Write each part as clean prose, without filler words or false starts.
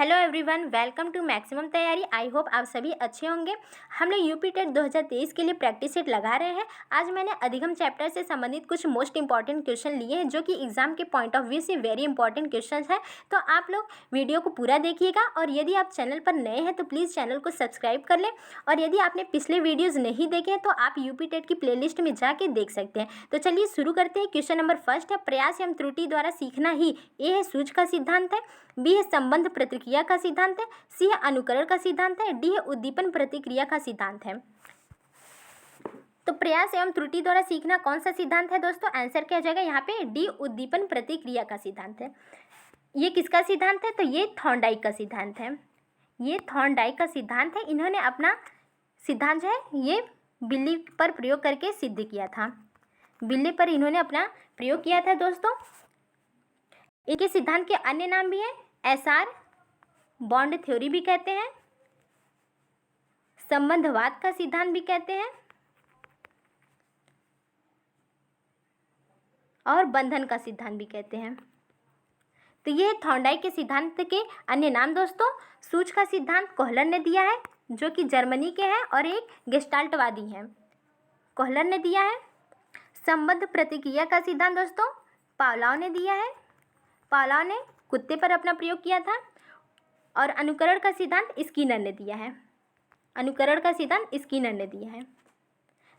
Hello everyone, welcome to maximum Taiyari. I hope आप सभी अच्छे होंगे। हम लोग यूपी टेट 2023 के लिए प्रैक्टिस सेट लगा रहे हैं। आज मैंने अधिगम चैप्टर से संबंधित कुछ मोस्ट इंपॉर्टेंट क्वेश्चन लिए हैं जो कि एग्जाम के पॉइंट ऑफ व्यू से वेरी इंपॉर्टेंट क्वेश्चन हैं। तो आप लोग वीडियो को पूरा देखिएगा और यदि आप चैनल पर नए हैं तो प्लीज़ चैनल को सब्सक्राइब कर लें। और यदि आपने पिछले वीडियोज़ नहीं देखे हैं तो आप यूपी टेट की प्ले लिस्ट में जाके देख सकते हैं। तो चलिए शुरू करते हैं। क्वेश्चन नंबर फर्स्ट है, प्रयास एवं त्रुटि द्वारा सीखना ही ए है सूझ का सिद्धांत है, बी है संबंध प्रतिक्रिया का सिद्धांत है, सी है अनुकरण का सिद्धांत है, डी है उद्दीपन प्रतिक्रिया का सिद्धांत है। तो प्रयास एवं त्रुटि द्वारा सीखना कौन सा सिद्धांत है दोस्तों? आंसर क्या हो जाएगा यहाँ पे? डी, उद्दीपन प्रतिक्रिया का सिद्धांत है। ये किसका सिद्धांत है? तो ये थॉर्नडाइक का सिद्धांत है। ये थॉर्नडाइक का सिद्धांत है। इन्होंने अपना सिद्धांत जो है ये बिल्ली पर प्रयोग करके सिद्ध किया था। बिल्ली पर इन्होंने अपना प्रयोग किया था दोस्तों। इनके सिद्धांत के अन्य नाम भी हैं, एसआर बॉन्ड थ्योरी भी कहते हैं, संबंधवाद का सिद्धांत भी कहते हैं और बंधन का सिद्धांत भी कहते हैं। तो ये थॉर्नडाइक के सिद्धांत के अन्य नाम दोस्तों। सूझ का सिद्धांत कोहलर ने दिया है जो कि जर्मनी के हैं और एक गेस्टाल्टवादी हैं, कोहलर ने दिया है। संबंध प्रतिक्रिया का सिद्धांत दोस्तों पावलोव ने दिया है, पावलोव ने कुत्ते पर अपना प्रयोग किया था। और अनुकरण का सिद्धांत स्किनर ने दिया है, अनुकरण का सिद्धांत स्किनर ने दिया है।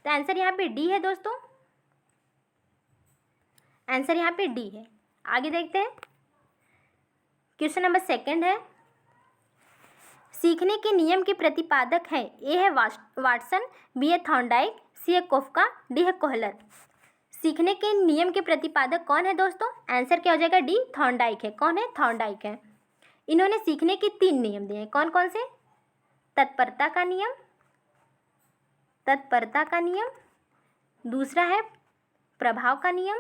तो आंसर यहाँ पे डी है दोस्तों, आंसर यहाँ पे डी है। आगे देखते हैं। क्वेश्चन नंबर सेकंड है, सीखने के नियम के प्रतिपादक हैं ए है वाटसन, बी है थॉर्नडाइक, सी है कोफका, डी है कोहलर। सीखने के नियम के प्रतिपादक कौन है दोस्तों? आंसर क्या हो जाएगा? डी, थॉर्नडाइक है। कौन है? थॉर्नडाइक है। इन्होंने सीखने के 3 नियम दिए हैं। कौन कौन से? तत्परता का नियम, तत्परता का नियम, दूसरा है प्रभाव का नियम,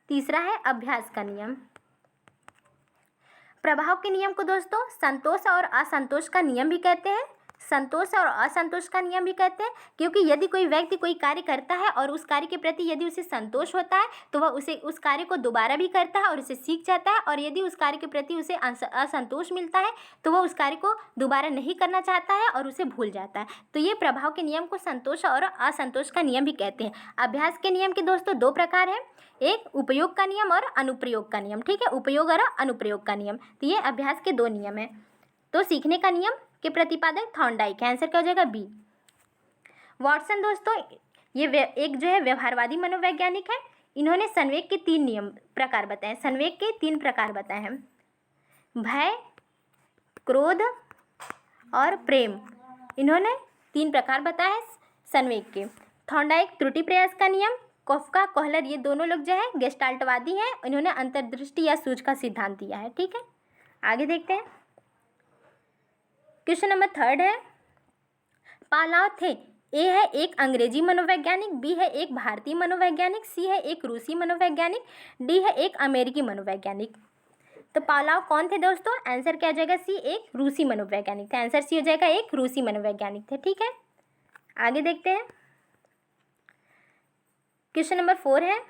तीसरा है अभ्यास का नियम। प्रभाव के नियम को दोस्तों संतोष और असंतोष का नियम भी कहते हैं, संतोष और असंतोष का नियम भी कहते हैं, क्योंकि यदि कोई व्यक्ति कोई कार्य करता है और उस कार्य के प्रति यदि उसे संतोष होता है तो वह उस कार्य को दोबारा भी करता है और उसे सीख जाता है, और यदि उस कार्य के प्रति उसे असंतोष मिलता है तो वह उस कार्य को दोबारा नहीं करना चाहता है और उसे भूल जाता है। तो ये प्रभाव के नियम को संतोष और असंतोष का नियम भी कहते हैं। अभ्यास के नियम के दोस्तों 2 प्रकार हैं, एक उपयोग का नियम और अनुप्रयोग का नियम। ठीक है, उपयोग और अनुप्रयोग का नियम। तो ये अभ्यास के 2 नियम हैं। तो सीखने का नियम के प्रतिपादक थॉर्नडाइक है। आंसर क्या हो जाएगा? बी। वाटसन दोस्तों ये एक जो है व्यवहारवादी मनोवैज्ञानिक है। इन्होंने संवेग के 3 नियम प्रकार बताए, संवेग के 3 प्रकार बताए हैं, भय, क्रोध और प्रेम। इन्होंने 3 प्रकार बताए संवेग के। थॉर्नडाइक त्रुटि प्रयास का नियम, कोफका, कोहलर ये दोनों लोग जो है गेस्टाल्टवादी हैं। इन्होंने अंतर्दृष्टि या सूझ का सिद्धांत दिया है। ठीक है, आगे देखते हैं। क्वेश्चन नंबर 3 है, पावलोव थे ए है एक अंग्रेजी मनोवैज्ञानिक, बी है एक भारतीय मनोवैज्ञानिक, सी है एक रूसी मनोवैज्ञानिक, डी है एक अमेरिकी मनोवैज्ञानिक। तो पावलोव कौन थे दोस्तों? आंसर क्या हो जाएगा? सी, एक रूसी मनोवैज्ञानिक थे। आंसर सी हो जाएगा, एक रूसी मनोवैज्ञानिक थे। ठीक है, आगे देखते हैं। क्वेश्चन नंबर 4 है,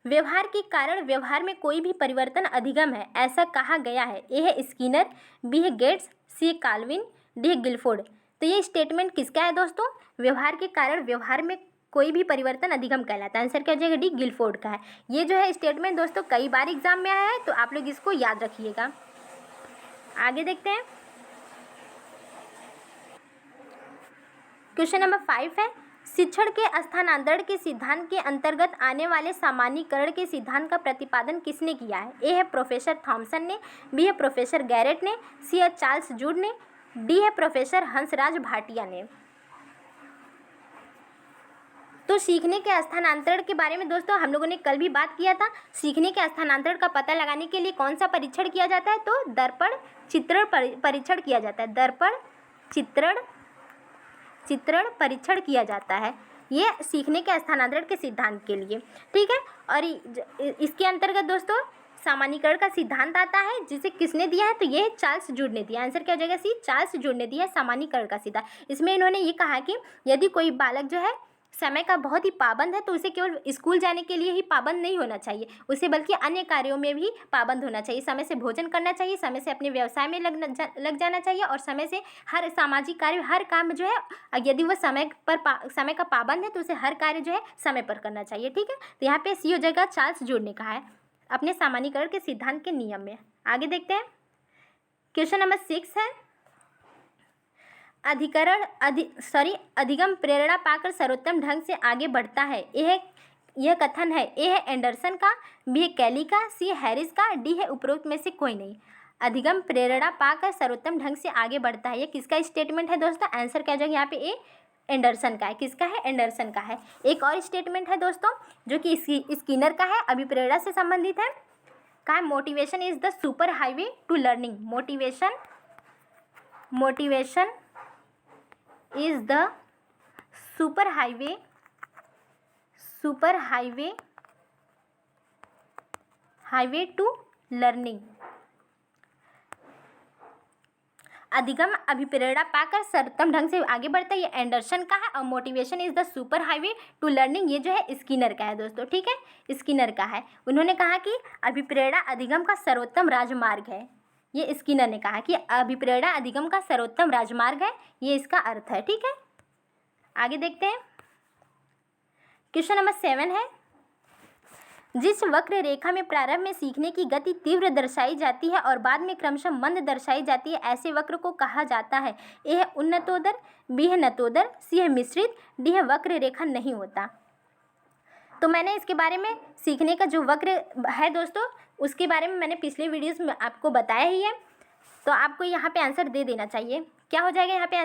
व्यवहार के कारण व्यवहार में कोई भी परिवर्तन अधिगम है ऐसा कहा गया है। ए है स्किनर, बी है गेट्स, सी है काल्विन, डी है गिलफोर्ड। तो ये स्टेटमेंट किसका है दोस्तों? व्यवहार के कारण व्यवहार में कोई भी परिवर्तन अधिगम कहलाता है। आंसर क्या हो जाएगा? डी, गिलफोर्ड का है। ये जो है स्टेटमेंट दोस्तों कई बार एग्जाम में आया है, तो आप लोग इसको याद रखिएगा। आगे देखते हैं। क्वेश्चन नंबर 5 है, शिक्षण के स्थानांतरण के सिद्धांत के अंतर्गत आने वाले सामान्यीकरण के सिद्धांत का प्रतिपादन किसने किया है? ए है प्रोफेसर थॉमसन ने, बी है प्रोफेसर गैरेट ने, सी है चार्ल्स जूड ने, डी है प्रोफेसर हंसराज भाटिया ने। तो सीखने के स्थानांतरण के बारे में दोस्तों हम लोगों ने कल भी बात किया था। सीखने के स्थानांतरण का पता लगाने के लिए कौन सा परीक्षण किया जाता है? तो दर्पण चित्रण परीक्षण किया जाता है। दर्पण चित्रण परीक्षण किया जाता है ये सीखने के स्थानांतरण के सिद्धांत के लिए। ठीक है, और इसके अंतर्गत दोस्तों सामान्यीकरण का सिद्धांत आता है, जिसे किसने दिया है? तो ये चार्ल्स जूड ने दिया। आंसर क्या हो जाएगा? सी, चार्ल्स जूड ने दिया है सामान्यीकरण का सिद्धांत। इसमें इन्होंने ये कहा कि यदि कोई बालक जो है समय का बहुत ही पाबंद है तो उसे केवल स्कूल जाने के लिए ही पाबंद नहीं होना चाहिए, उसे बल्कि अन्य कार्यों में भी पाबंद होना चाहिए। समय से भोजन करना चाहिए, समय से अपने व्यवसाय में लग जाना चाहिए और समय से हर सामाजिक कार्य, हर काम जो है यदि वह समय का पाबंद है तो उसे हर कार्य जो है समय पर करना चाहिए। ठीक है, तो यहाँ पे सी हो जाएगा चार्ल्स जूड ने कहा है अपने सामान्यीकरण के सिद्धांत के नियम में। आगे देखते हैं, क्वेश्चन नंबर 6 है, अधिगम प्रेरणा पाकर सर्वोत्तम ढंग से आगे बढ़ता है। यह कथन है, ए है एंडरसन का, बी है कैली का, सी है हैरिस का, डी है उपरोक्त में से कोई नहीं। अधिगम प्रेरणा पाकर सर्वोत्तम ढंग से आगे बढ़ता है, ये किसका स्टेटमेंट है दोस्तों? आंसर क्या जाएगा यहाँ पे? ए एंडरसन का है। किसका है? एंडरसन का है। एक और स्टेटमेंट है दोस्तों जो कि स्किनर का है, अभिप्रेरणा से संबंधित है। कहा है motivation is the super highway to learning. Motivation is the super highway to learning। अधिगम अभिप्रेरणा पाकर सर्वोत्तम ढंग से आगे बढ़ता है, ये एंडरसन का है। और motivation is the super highway to learning, ये जो है स्किनर का है दोस्तों। ठीक है, स्किनर का है। उन्होंने कहा कि अभिप्रेरणा अधिगम का सर्वोत्तम राजमार्ग है, ये स्किनर ने कहा कि अभिप्रेरणा अधिगम का सर्वोत्तम राजमार्ग है, ये इसका अर्थ है। ठीक है, आगे देखते हैं, क्वेश्चन नंबर 7 है, जिस वक्र रेखा में प्रारंभ में सीखने की गति तीव्र दर्शाई जाती है और बाद में क्रमशः मंद दर्शाई जाती है, ऐसे वक्र को कहा जाता है। ए है उन्नतोदर, बी है नतोदर, सी है मिश्रित, डी है वक्र रेखा नहीं होता। तो मैंने इसके बारे में सीखने का जो वक्र है दोस्तों उसके बारे में मैंने पिछले वीडियोस में आपको बताया ही है, तो आपको यहाँ पे आंसर दे देना चाहिए। क्या हो जाएगा यहाँ पे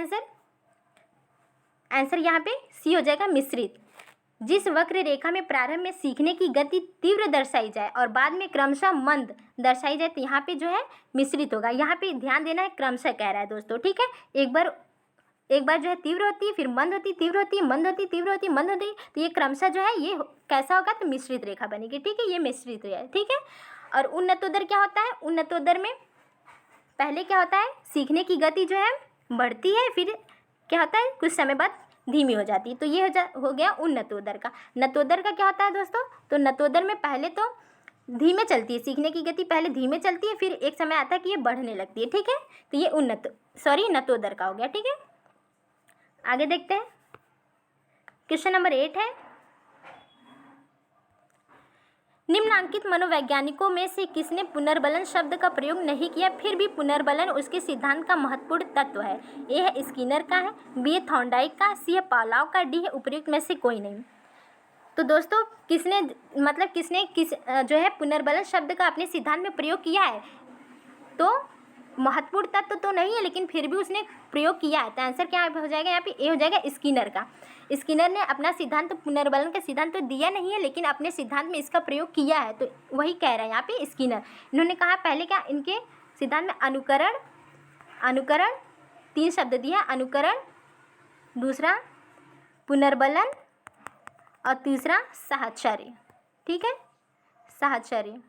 आंसर यहाँ पे सी हो जाएगा मिश्रित। जिस वक्र रेखा में प्रारंभ में सीखने की गति तीव्र दर्शाई जाए और बाद में क्रमशः मंद दर्शाई जाए, तो यहाँ पे जो है मिश्रित होगा। यहाँ पे ध्यान देना है, क्रमशः कह रहा है दोस्तों। ठीक है, एक बार जो है तीव्र होती है, फिर मंद होती, तीव्र होती, मंद होती, तीव्र होती, मंद होती, तो ये क्रमशः जो है ये कैसा होगा? तो मिश्रित रेखा बनेगी। ठीक है, ये मिश्रित रेखा। ठीक है, और उन्नतोदर क्या होता है? उन्नतोदर में पहले क्या होता है? सीखने की गति जो है बढ़ती है, फिर क्या होता है? कुछ समय बाद धीमी हो जाती है, तो ये हो गया उन्नतोदर का। नतोदर का क्या होता है दोस्तों? तो नतोदर में पहले तो धीमे चलती है, सीखने की गति पहले धीमे चलती है, फिर एक समय आता है कि ये बढ़ने लगती है। ठीक है, तो ये नतोदर का हो गया। ठीक है, आगे देखते हैं, क्वेश्चन नंबर 8 है, निम्नांकित मनोवैज्ञानिकों में से किसने पुनर्बलन शब्द का प्रयोग नहीं किया, फिर भी पुनर्बलन उसके सिद्धांत का महत्वपूर्ण तत्व है? ए है स्किनर का है, बी है थॉर्नडाइक का, सी है पावलोव का, डी है उपयुक्त में से कोई नहीं। तो दोस्तों किसने जो है पुनर्बलन शब्द का अपने सिद्धांत में प्रयोग किया है? तो महत्वपूर्ण तत्व तो नहीं है, लेकिन फिर भी उसने प्रयोग किया है। तो आंसर क्या हो जाएगा यहाँ पे? ए हो जाएगा स्किनर का। स्किनर ने अपना सिद्धांत पुनर्बलन का सिद्धांत तो दिया नहीं है, लेकिन अपने सिद्धांत में इसका प्रयोग किया है, तो वही कह रहा है यहाँ पे स्किनर। इन्होंने कहा पहले क्या इनके सिद्धांत में अनुकरण 3 शब्द दिए हैं, अनुकरण, दूसरा पुनर्बलन और तीसरा साहचर्य। ठीक है, साहचर्य।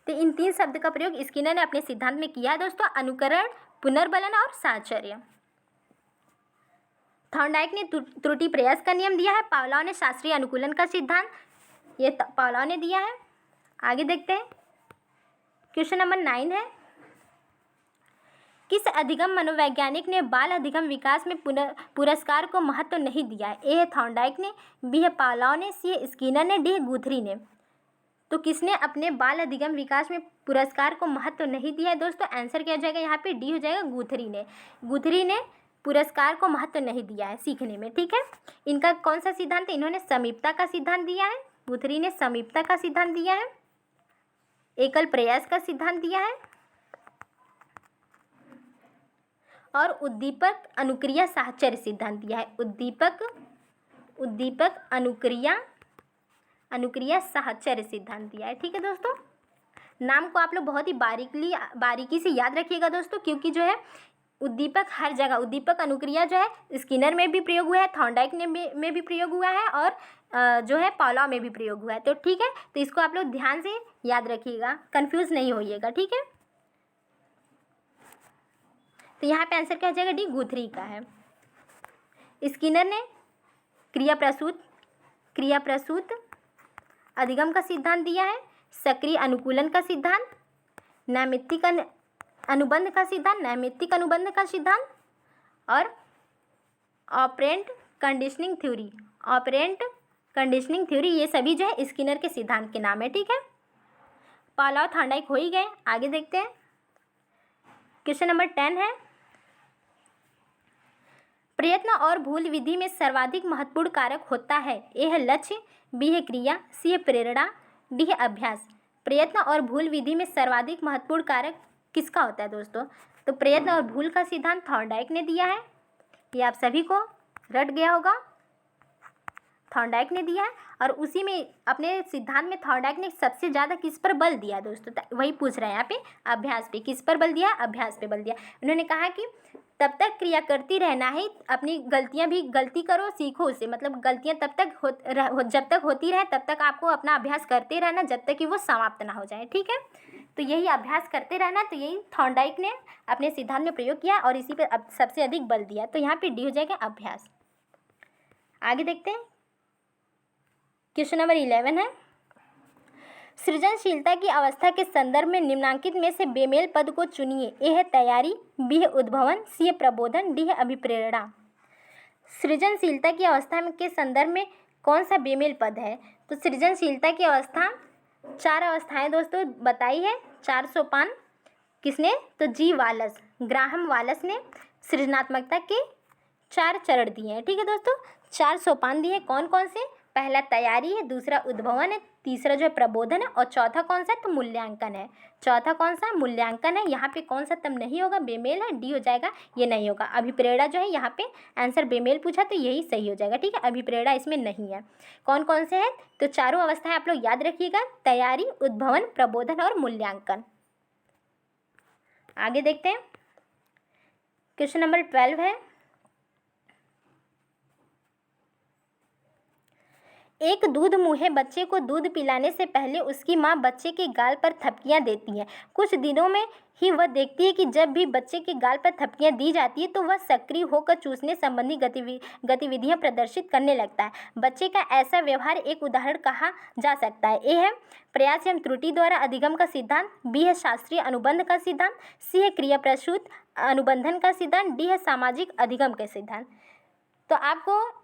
तो इन 3 शब्द का प्रयोग स्किनर ने अपने सिद्धांत में किया है दोस्तों, अनुकरण, पुनर्बलन और साहचर्य। थॉर्नडाइक ने त्रुटि प्रयास का नियम दिया है, पावलोव ने शास्त्रीय अनुकूलन का सिद्धांत, ये पावलोव ने दिया है। आगे देखते हैं, क्वेश्चन नंबर 9 है, किस अधिगम मनोवैज्ञानिक ने बाल अधिगम विकास में पुरस्कार को महत्व नहीं दिया है? ए है थॉर्नडाइक ने, बी है पावलोव ने, सी है स्किनर ने, डी है गुथरी ने। तो किसने अपने बाल अधिगम विकास में पुरस्कार को महत्व नहीं दिया है दोस्तों? आंसर क्या हो जाएगा यहाँ पे? डी हो जाएगा गुथरी ने। गुथरी ने पुरस्कार को महत्व नहीं दिया है सीखने में। ठीक है, इनका कौन सा सिद्धांत है? इन्होंने समीपता का सिद्धांत दिया है, गुथरी ने समीपता का सिद्धांत दिया है, एकल प्रयास का सिद्धांत दिया है और उद्दीपक अनुक्रिया साहचर्य सिद्धांत दिया है। उद्दीपक अनुक्रिया साहचर्य सिद्धांत दिया है। ठीक है दोस्तों, नाम को आप लोग बहुत ही बारीकी से याद रखिएगा दोस्तों, क्योंकि जो है उद्दीपक हर जगह, उद्दीपक अनुक्रिया जो है स्किनर में भी प्रयोग हुआ है, थॉर्नडाइक में भी प्रयोग हुआ है और जो है पावलोव में भी प्रयोग हुआ है। तो ठीक है, तो इसको आप लोग ध्यान से याद रखिएगा, कंफ्यूज नहीं होइएगा। ठीक है, तो यहाँ पे आंसर क्या हो जाएगा? डी गुथरी का है। स्किनर ने क्रिया प्रसूत अधिगम का सिद्धांत दिया है, सक्रिय अनुकूलन का सिद्धांत, नैमित्तिक अनुबंध का सिद्धांत, नैमित्तिक अनुबंध का सिद्धांत और operant conditioning theory. Operant conditioning theory ये सभी जो है स्किनर के सिद्धांत के नाम है। ठीक है, पावलोव थॉर्नडाइक हो ही गए। आगे देखते हैं, क्वेश्चन नंबर 10 है, प्रयत्न और भूल विधि में सर्वाधिक महत्वपूर्ण कारक होता है। ए है लक्ष्य, बी है क्रिया, सी है प्रेरणा, डी है अभ्यास। प्रयत्न और भूल विधि में सर्वाधिक महत्वपूर्ण कारक किसका होता है दोस्तों? तो प्रयत्न और भूल का सिद्धांत थॉर्नडाइक ने दिया है, ये आप सभी को रट गया होगा, थॉर्नडाइक ने दिया है। और उसी में अपने सिद्धांत में थॉर्नडाइक ने सबसे ज़्यादा किस पर बल दिया दोस्तों? वही पूछ रहे हैं यहाँ पे, अभ्यास पे। किस पर बल दिया? अभ्यास पे बल दिया। उन्होंने कहा कि तब तक क्रिया करती रहना है, अपनी गलतियाँ भी गलती करो, सीखो उससे, मतलब गलतियाँ तब तक जब तक होती रहे तब तक आपको अपना अभ्यास करते रहना, जब तक कि वो समाप्त ना हो जाए। ठीक है, तो यही अभ्यास करते रहना, तो यही थॉर्नडाइक ने अपने सिद्धांत में प्रयोग किया और इसी पर सबसे अधिक बल दिया। तो यहाँ पे डी हो जाएगा अभ्यास। आगे देखते हैं, क्वेश्चन नंबर 11 है, सृजनशीलता की अवस्था के संदर्भ में निम्नांकित में से बेमेल पद को चुनिए। ए है तैयारी, बी है उद्भवन, सी है प्रबोधन, डी है अभिप्रेरणा। सृजनशीलता की अवस्था के संदर्भ में कौन सा बेमेल पद है? तो सृजनशीलता की अवस्था 4 अवस्थाएं दोस्तों बताई है, 4 सोपान। किसने? तो जी वालस, ग्राहम वालस ने सृजनात्मकता के 4 चरण दिए हैं। ठीक है दोस्तों, 4 सोपान दिए। कौन कौन से? पहला तैयारी है, दूसरा उद्भवन है, तीसरा जो है प्रबोधन है और चौथा कौन सा? तो मूल्यांकन है। चौथा कौन सा? मूल्यांकन है। यहाँ पे कौन सा तब नहीं होगा? बेमेल है, डी हो जाएगा, ये नहीं होगा। अभिप्रेरणा जो है यहाँ पे आंसर बेमेल पूछा तो यही सही हो जाएगा। ठीक है, अभिप्रेरणा इसमें नहीं है। कौन कौन से हैं? तो चारों अवस्थाएं आप लोग याद रखिएगा, तैयारी, उद्भवन, प्रबोधन और मूल्यांकन। आगे देखते हैं, क्वेश्चन नंबर 12 है, एक दूध मुहे बच्चे को दूध पिलाने से पहले उसकी माँ बच्चे के गाल पर थपकियाँ देती है। कुछ दिनों में ही वह देखती है कि जब भी बच्चे के गाल पर थपकियाँ दी जाती है तो वह सक्रिय होकर चूसने संबंधी गतिविधियाँ प्रदर्शित करने लगता है। बच्चे का ऐसा व्यवहार एक उदाहरण कहा जा सकता है। ए है प्रयास एवं त्रुटि द्वारा अधिगम का सिद्धांत, बी है शास्त्रीय अनुबंध का सिद्धांत, सी है क्रिया प्रसूत अनुबंधन का सिद्धांत, डी है सामाजिक अधिगम का सिद्धांत। तो आपको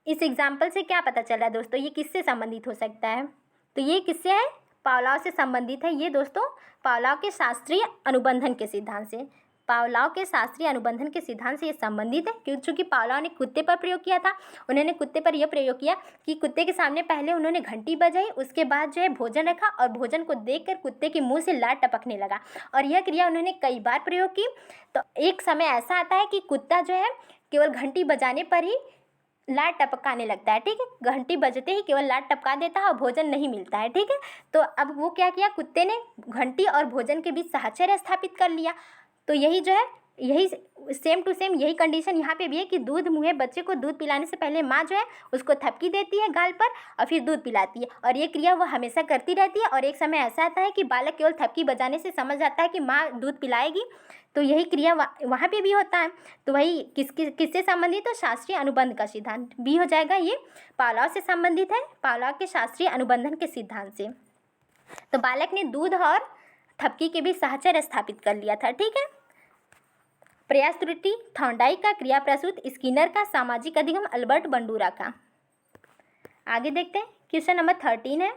इस एग्जाम्पल से क्या पता चल रहा है दोस्तों? ये किससे संबंधित हो सकता है? तो ये किससे है? पावलोव से संबंधित है। ये दोस्तों पावलोव के शास्त्रीय अनुबंधन के सिद्धांत से, पावलोव के शास्त्रीय अनुबंधन के सिद्धांत से ये संबंधित है, क्योंकि पावलोव ने कुत्ते पर प्रयोग किया था। उन्होंने कुत्ते पर यह प्रयोग किया कि कुत्ते के सामने पहले उन्होंने घंटी बजाई, उसके बाद जो है भोजन रखा और भोजन को देखकर कुत्ते के मुंह से लार टपकने लगा, और यह क्रिया उन्होंने कई बार प्रयोग की। तो एक समय ऐसा आता है कि कुत्ता जो है केवल घंटी बजाने पर ही लार टपकाने लगता है। ठीक है, घंटी बजते ही केवल लार टपका देता है और भोजन नहीं मिलता है। ठीक है, तो अब वो क्या किया, कुत्ते ने घंटी और भोजन के बीच साहचर्य स्थापित कर लिया। तो यही जो है, यही सेम टू सेम यही कंडीशन यहाँ पे भी है कि दूध मुहे बच्चे को दूध पिलाने से पहले माँ जो है उसको थपकी देती है गाल पर और फिर दूध पिलाती है, और ये क्रिया वो हमेशा करती रहती है। और एक समय ऐसा आता है कि बालक केवल थपकी बजाने से समझ आता है कि माँ दूध पिलाएगी, तो यही क्रिया वहाँ पे भी होता है। तो वही किससे संबंधित? तो शास्त्रीय अनुबंध का सिद्धांत, बी हो जाएगा, ये पावलोव से संबंधित है, पावलोव के शास्त्रीय अनुबंधन के सिद्धांत से। तो बालक ने दूध और थपकी के बीच साहचर्य स्थापित कर लिया था। ठीक है, प्रयास त्रुटि थॉर्नडाइक का, क्रिया प्रसूत स्किनर का, सामाजिक अधिगम अल्बर्ट बंडूरा का। आगे देखते हैं, क्वेश्चन नंबर 13 है।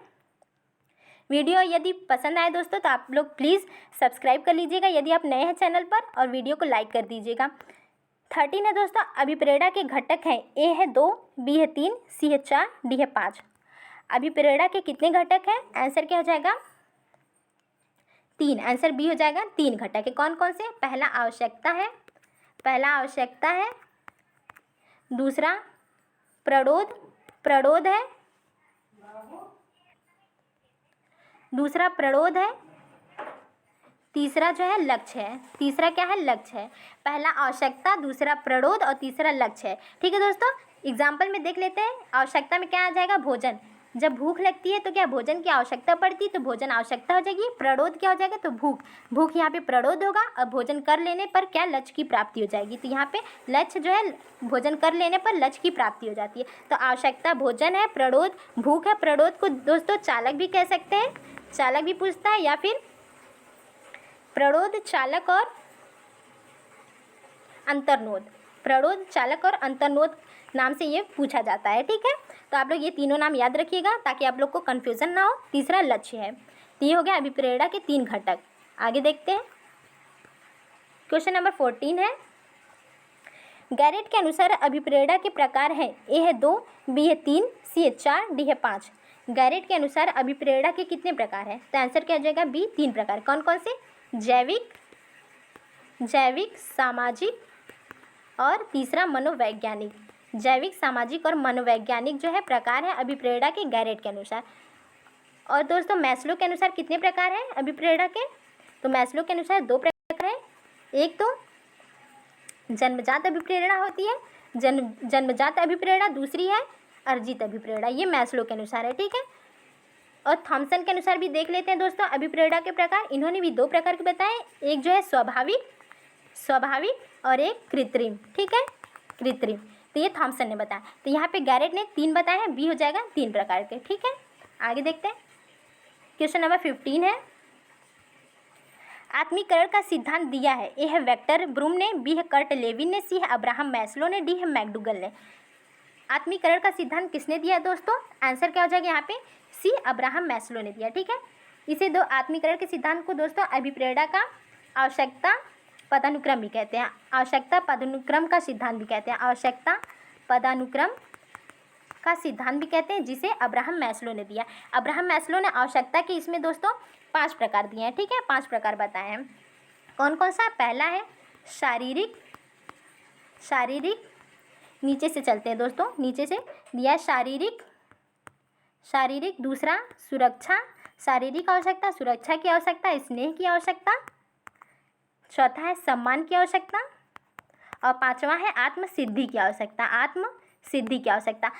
वीडियो यदि पसंद आए दोस्तों तो आप लोग प्लीज़ सब्सक्राइब कर लीजिएगा यदि आप नए हैं चैनल पर, और वीडियो को लाइक कर दीजिएगा। 13 है दोस्तों, अभिप्रेरणा के घटक हैं। ए है 2, बी है 3, सी है 4, डी है 5। अभिप्रेरणा के कितने घटक हैं? आंसर क्या हो जाएगा? 3। आंसर बी हो जाएगा, 3 घटक है। कौन कौन से? पहला आवश्यकता है, दूसरा प्रणोद है, दूसरा प्रणोद है, तीसरा जो है लक्ष्य है। तीसरा क्या है? लक्ष्य है। पहला आवश्यकता, दूसरा प्रणोद और तीसरा लक्ष्य है। ठीक है दोस्तों, एग्जाम्पल में देख लेते हैं। आवश्यकता में क्या आ जाएगा? भोजन। जब भूख लगती है तो क्या भोजन की आवश्यकता पड़ती है, तो भोजन आवश्यकता हो जाएगी। प्ररोध क्या हो जाएगा, तो भूख, भूख यहाँ पे प्ररोध होगा। और भोजन कर लेने पर क्या लक्ष्य की प्राप्ति हो जाएगी, तो यहाँ पे लक्ष्य जो है भोजन कर लेने पर लक्ष्य की प्राप्ति हो जाती है। तो आवश्यकता भोजन है, प्ररोध भूख है। प्ररोध को दोस्तों चालक भी कह सकते हैं, चालक भी पूछता है, या फिर प्ररोध चालक और अंतर्नोद, प्ररोध चालक और अंतर्नोद नाम से ये पूछा जाता है। ठीक है, तो आप लोग ये तीनों नाम याद रखिएगा ताकि आप लोग को कन्फ्यूज़न ना हो। तीसरा लक्ष्य है। तो ये हो गया अभिप्रेरणा के 3 घटक। आगे देखते हैं, क्वेश्चन नंबर 14 है, गैरेट के अनुसार अभिप्रेरणा के प्रकार है, ए है 2, बी है 3, सी है 4, डी है 5। गैरेट के अनुसार अभिप्रेरणा के कितने प्रकार हैं, तो आंसर क्या हो जाएगा, बी 3 प्रकार। कौन कौन से, जैविक, सामाजिक और तीसरा मनोवैज्ञानिक। जैविक, सामाजिक और मनोवैज्ञानिक जो है प्रकार है अभिप्रेरणा के गैरेट के अनुसार। और दोस्तों मैस्लो के अनुसार कितने प्रकार हैं अभिप्रेरणा के, तो मैस्लो के अनुसार 2 प्रकार हैं। एक तो जन्मजात अभिप्रेरणा होती है, जन्मजात अभिप्रेरणा, दूसरी है अर्जित अभिप्रेरणा। ये मैस्लो के अनुसार है। ठीक है, और थॉमसन के अनुसार भी देख लेते हैं दोस्तों अभिप्रेरणा के प्रकार। इन्होंने भी 2 प्रकार के बताए, एक जो है स्वाभाविक और एक कृत्रिम। ठीक है, कृत्रिम, तो ये थॉमसन ने बताया। तो यहाँ पे गैरेट ने 3 बताए हैं, बी हो जाएगा 3 प्रकार के। ठीक है, आगे देखते हैं, क्वेश्चन नंबर 15 है, आत्मीकरण का सिद्धांत दिया है, ए है वेक्टर ब्रूम ने, बी है कर्ट लेविन ने, सी है अब्राहम मैस्लो ने, डी है मैकडूगल ने। आत्मीकरण का सिद्धांत किसने दिया है दोस्तों, आंसर क्या हो जाएगा यहाँ पे, सी अब्राहम मैस्लो ने दिया। ठीक है, इसे दो आत्मीकरण के सिद्धांत को दोस्तों अभिप्रेरणा का आवश्यकता पदानुक्रम भी कहते हैं, आवश्यकता पदानुक्रम का सिद्धांत भी कहते हैं, आवश्यकता पदानुक्रम का सिद्धांत भी कहते हैं, जिसे अब्राहम मैस्लो ने दिया। अब्राहम मैस्लो ने आवश्यकता के इसमें दोस्तों 5 प्रकार दिए हैं। ठीक है, 5 प्रकार बताए हैं। कौन कौन सा, पहला है शारीरिक, नीचे से चलते हैं दोस्तों, नीचे से दिया शारीरिक, दूसरा सुरक्षा, शारीरिक आवश्यकता, सुरक्षा की आवश्यकता, स्नेह की आवश्यकता, चौथा है सम्मान की आवश्यकता, और 5वां है आत्मसिद्धि की आवश्यकता।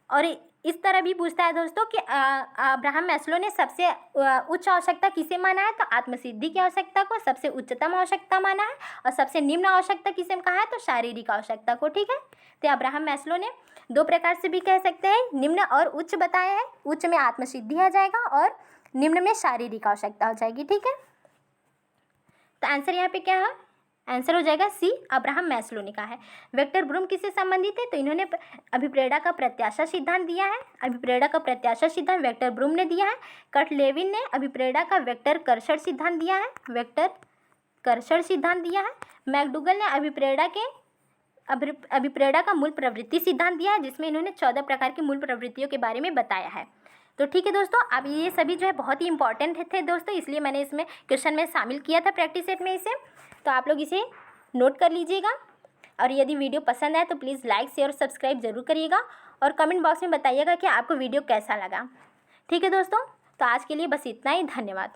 और इस तरह भी पूछता है दोस्तों कि अब्राहम मैस्लो ने सबसे उच्च आवश्यकता किसे माना है, तो आत्मसिद्धि की आवश्यकता को सबसे उच्चतम आवश्यकता माना है, और सबसे निम्न आवश्यकता किसे कहा है, तो शारीरिक आवश्यकता को। ठीक है, तो अब्राहम मैस्लो ने 2 प्रकार से भी कह सकते हैं, निम्न और उच्च बताया है। उच्च में आत्मसिद्धि आ जाएगा और निम्न में शारीरिक आवश्यकता हो जाएगी। ठीक है, तो आंसर यहाँ पे क्या है, आंसर हो जाएगा सी, अब्राहम मैस्लो ने कहा है। वेक्टर ब्रूम किससे संबंधित है, तो इन्होंने अभिप्रेरणा का प्रत्याशा सिद्धांत दिया है, अभिप्रेरणा का प्रत्याशा सिद्धांत वेक्टर ब्रूम ने दिया है। कर्ट लेविन ने अभिप्रेरणा का वेक्टर कर्षण सिद्धांत दिया है, मैकडूगल ने अभिप्रेरणा का मूल प्रवृत्ति सिद्धांत दिया है, जिसमें इन्होंने 14 प्रकार की मूल प्रवृत्तियों के बारे में बताया है। तो ठीक है दोस्तों, अब ये सभी जो है बहुत ही इंपॉर्टेंट थे दोस्तों, इसलिए मैंने इसमें क्वेश्चन में शामिल किया था प्रैक्टिस सेट में इसे। तो आप लोग इसे नोट कर लीजिएगा, और यदि वीडियो पसंद आए तो प्लीज़ लाइक, शेयर और सब्सक्राइब जरूर करिएगा, और कमेंट बॉक्स में बताइएगा कि आपको वीडियो कैसा लगा। ठीक है दोस्तों, तो आज के लिए बस इतना ही, धन्यवाद।